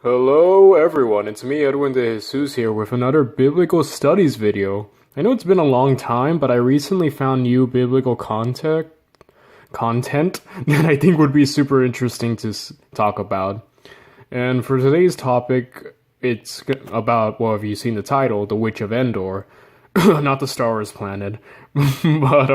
Hello everyone, it's me Edwin de Jesús here with another biblical studies video. I know it's been a long time, but I recently found new biblical content that I think would be super interesting to talk about. And for today's topic, it's about, well, have you seen the title, The Witch of Endor? Not the Star Wars planet. but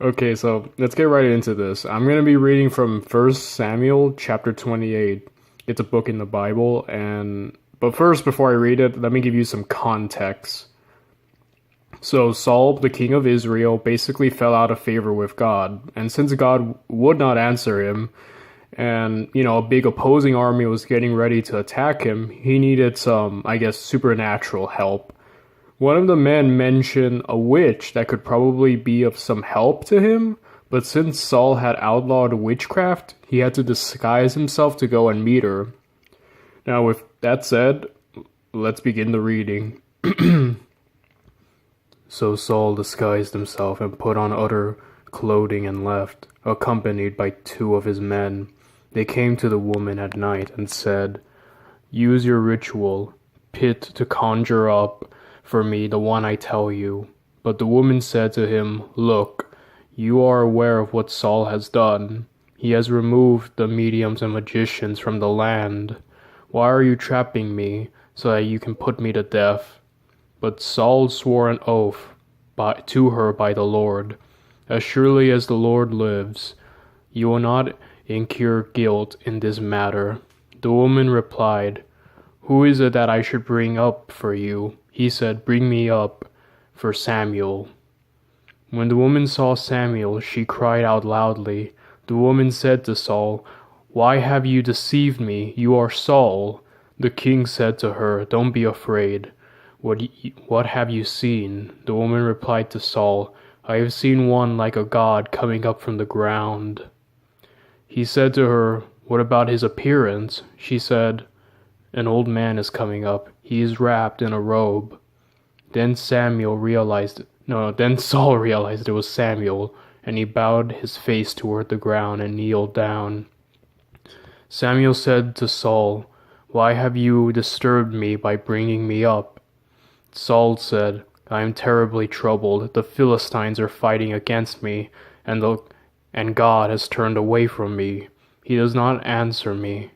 okay, so let's get right into this. I'm going to be reading from 1 Samuel chapter 28. It's a book in the Bible, but first, before I read it, let me give you some context. So Saul, the king of Israel, basically fell out of favor with God, and since God would not answer him, and a big opposing army was getting ready to attack him, he needed some, I guess, supernatural help. One of the men mentioned a witch that could probably be of some help to him, but since Saul had outlawed witchcraft, he had to disguise himself to go and meet her. Now, with that said, let's begin the reading. So Saul disguised himself and put on other clothing and left, accompanied by 2 of his men. They came to the woman at night and said, "Use your ritual, pit to conjure up for me the one I tell you." But the woman said to him, "Look, you are aware of what Saul has done. He has removed the mediums and magicians from the land. Why are you trapping me so that you can put me to death?" But Saul swore an oath to her by the Lord, "As surely as the Lord lives, you will not incur guilt in this matter." The woman replied, "Who is it that I should bring up for you?" He said, "Bring me up for Samuel." When the woman saw Samuel, she cried out loudly. The woman said to Saul, "Why have you deceived me? You are Saul." The king said to her, "Don't be afraid. What have you seen?" The woman replied to Saul, "I have seen one like a god coming up from the ground." He said to her, "What about his appearance?" She said, "An old man is coming up. He is wrapped in a robe." Then Saul realized it was Samuel, and he bowed his face toward the ground and kneeled down. Samuel said to Saul, "Why have you disturbed me by bringing me up?" Saul said, "I am terribly troubled. The Philistines are fighting against me, and God has turned away from me. He does not answer me,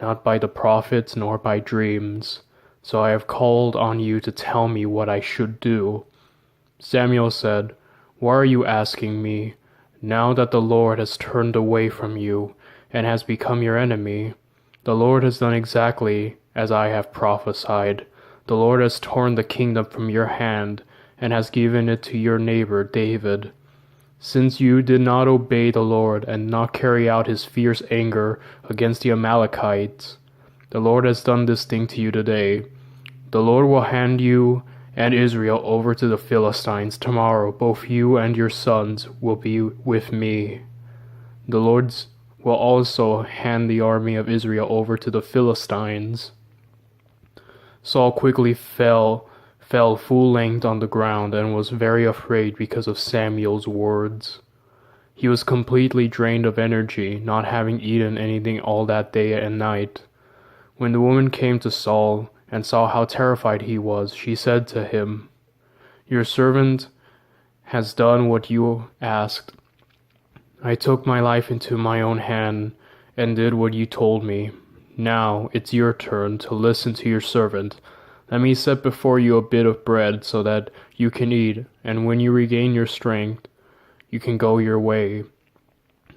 not by the prophets nor by dreams. So I have called on you to tell me what I should do." Samuel said, "Why are you asking me, now that the Lord has turned away from you and has become your enemy? The Lord has done exactly as I have prophesied. The Lord has torn the kingdom from your hand and has given it to your neighbor David. Since you did not obey the Lord and not carry out his fierce anger against the Amalekites, the Lord has done this thing to you today. The Lord will hand you and Israel over to the Philistines tomorrow. Both you and your sons will be with me. The Lord will also hand the army of Israel over to the Philistines." Saul quickly fell full length on the ground and was very afraid because of Samuel's words. He was completely drained of energy, not having eaten anything all that day and night. When the woman came to Saul and saw how terrified he was, she said to him, "Your servant has done what you asked. I took my life into my own hand and did what you told me. Now it's your turn to listen to your servant. Let me set before you a bit of bread so that you can eat, and when you regain your strength, you can go your way."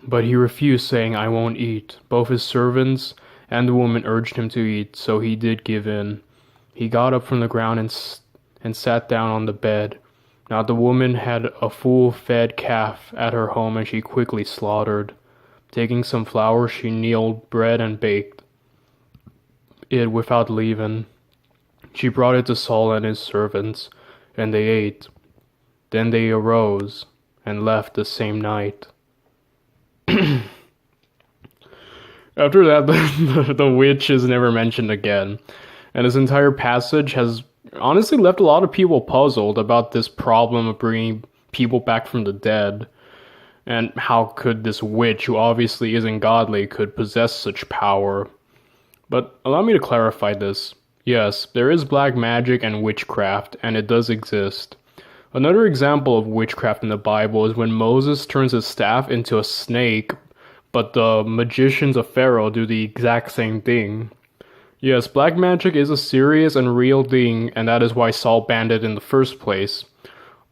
But he refused, saying, "I won't eat." Both his servants and the woman urged him to eat, so he did give in. He got up from the ground and sat down on the bed. Now the woman had a full-fed calf at her home, and she quickly slaughtered. Taking some flour, she kneaded bread and baked it without leaven. She brought it to Saul and his servants, and they ate. Then they arose and left the same night. After that, the witch is never mentioned again, and this entire passage has honestly left a lot of people puzzled about this problem of bringing people back from the dead. And how could this witch, who obviously isn't godly, could possess such power? But allow me to clarify this. Yes, there is black magic and witchcraft, and it does exist. Another example of witchcraft in the Bible is when Moses turns his staff into a snake, but the magicians of Pharaoh do the exact same thing. Yes, black magic is a serious and real thing, and that is why Saul banned it in the first place.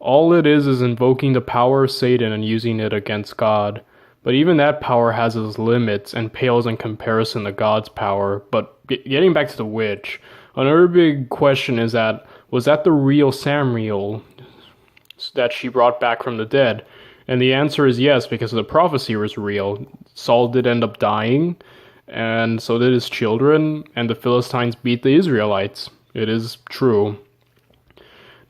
All it is invoking the power of Satan and using it against God. But even that power has its limits and pales in comparison to God's power. But getting back to the witch, another big question is that, was that the real Samuel that she brought back from the dead? And the answer is yes, because the prophecy was real. Saul did end up dying, and so did his children, and the Philistines beat the Israelites. It is true.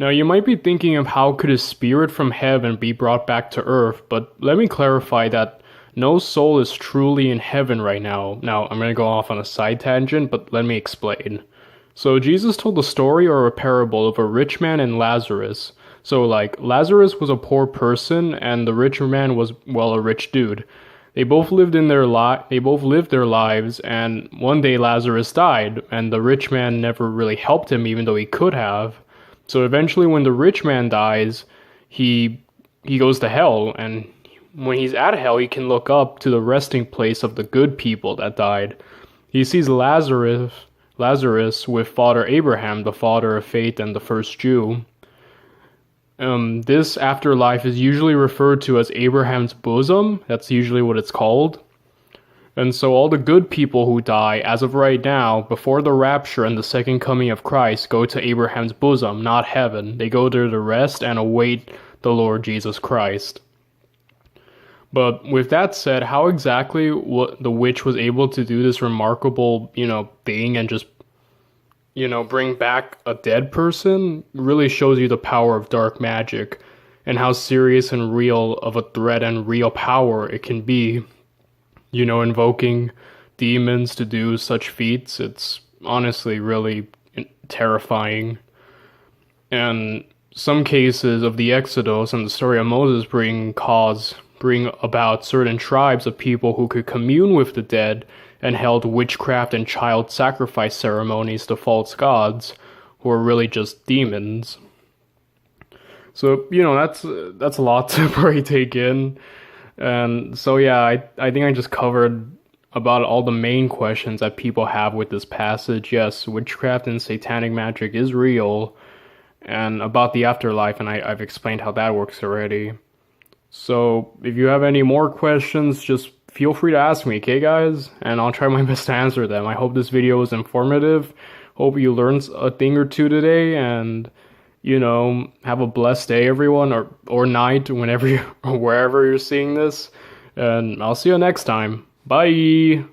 Now you might be thinking of how could a spirit from heaven be brought back to earth, but let me clarify that no soul is truly in heaven right now. Now I'm going to go off on a side tangent, but let me explain. So Jesus told a story or a parable of a rich man and Lazarus. So like Lazarus was a poor person and the rich man was, well, a rich dude. They both lived their lives, and one day Lazarus died, and the rich man never really helped him even though he could have. So eventually when the rich man dies, he goes to hell, and when he's at hell, he can look up to the resting place of the good people that died. He sees Lazarus with Father Abraham, the father of faith and the first Jew. This afterlife is usually referred to as Abraham's bosom. That's usually what it's called. And so all the good people who die, as of right now, before the rapture and the second coming of Christ, go to Abraham's bosom, not heaven. They go there to rest and await the Lord Jesus Christ. But with that said, how exactly the witch was able to do this remarkable, thing and just, bring back a dead person really shows you the power of dark magic and how serious and real of a threat and real power it can be. Invoking demons to do such feats, it's honestly really terrifying. And some cases of the Exodus and the story of Moses bring about certain tribes of people who could commune with the dead and held witchcraft and child sacrifice ceremonies to false gods who are really just demons. So, that's a lot to probably take in. And so, yeah, I think I just covered about all the main questions that people have with this passage. Yes, witchcraft and satanic magic is real, and about the afterlife, and I've explained how that works already. So, if you have any more questions, just feel free to ask me, okay, guys? And I'll try my best to answer them. I hope this video was informative. Hope you learned a thing or two today, and have a blessed day, everyone, or night, wherever or wherever you're seeing this. And I'll see you next time. Bye!